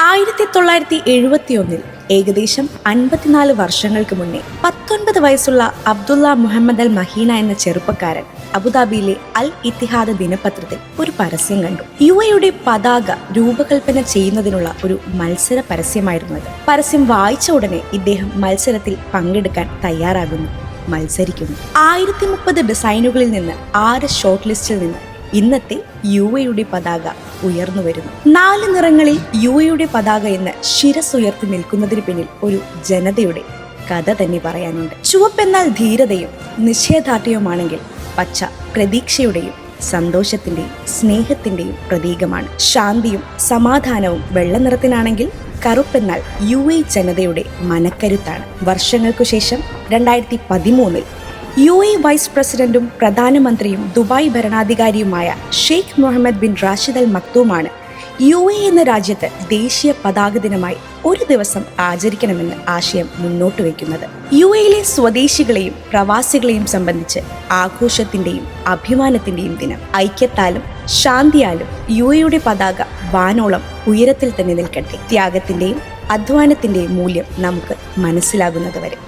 1971 ഏകദേശം 54 വർഷങ്ങൾക്ക് മുന്നേ 19 വയസ്സുള്ള അബ്ദുള്ള മുഹമ്മദ് അൽ മഹീന എന്ന ചെറുപ്പക്കാരൻ അബുദാബിയിലെ അൽ ഇത്തിഹാദ് ദിനപത്രത്തിൽ ഒരു പരസ്യം കണ്ടു. യുടെ പതാക രൂപകൽപ്പന ചെയ്യുന്നതിനുള്ള ഒരു മത്സര പരസ്യമായിരുന്നു അത്. പരസ്യം വായിച്ച ഉടനെ ഇദ്ദേഹം മത്സരത്തിൽ പങ്കെടുക്കാൻ തയ്യാറാകുന്നു, മത്സരിക്കുന്നു. 1030 ഡിസൈനുകളിൽ നിന്ന് 6 ഷോർട്ട് ലിസ്റ്റിൽ നിന്ന് ഇന്നത്തെ യുടെ പതാക ഉയർന്നു വരുന്നു. 4 നിറങ്ങളിൽ യുടെ പതാക എന്ന് ശിരസുയർത്തി നിൽക്കുന്നതിന് പിന്നിൽ ഒരു ജനതയുടെ കഥ തന്നെ പറയാനുണ്ട്. ചുവപ്പെന്നാൽ ധീരതയും നിശ്ചയദാർഢ്യവുമാണെങ്കിൽ പച്ച പ്രതീക്ഷയുടെയും സന്തോഷത്തിന്റെയും സ്നേഹത്തിന്റെയും പ്രതീകമാണ്. ശാന്തിയും സമാധാനവും വെള്ള നിറത്തിനാണെങ്കിൽ കറുപ്പെന്നാൽ ജനതയുടെ മനക്കരുത്താണ്. വർഷങ്ങൾക്കു ശേഷം 2013 വൈസ് പ്രസിഡന്റും പ്രധാനമന്ത്രിയും ദുബായ് ഭരണാധികാരിയുമായ Sheikh Mohammed bin Rashid Al മക്തൂമാണ് എന്ന രാജ്യത്ത് ദേശീയ പതാക ദിനമായി ഒരു ദിവസം ആചരിക്കണമെന്ന് ആശയം മുന്നോട്ട് വയ്ക്കുന്നത്. യിലെ സ്വദേശികളെയും പ്രവാസികളെയും സംബന്ധിച്ച് ആഘോഷത്തിന്റെയും അഭിമാനത്തിന്റെയും ദിനം. ഐക്യത്താലും ശാന്തിയാലും യുടെ പതാക വാനോളം ഉയരത്തിൽ തന്നെ നിൽക്കട്ടെ. ത്യാഗത്തിന്റെയും അധ്വാനത്തിന്റെയും മൂല്യം നമുക്ക് മനസ്സിലാകുന്നത് വരെ.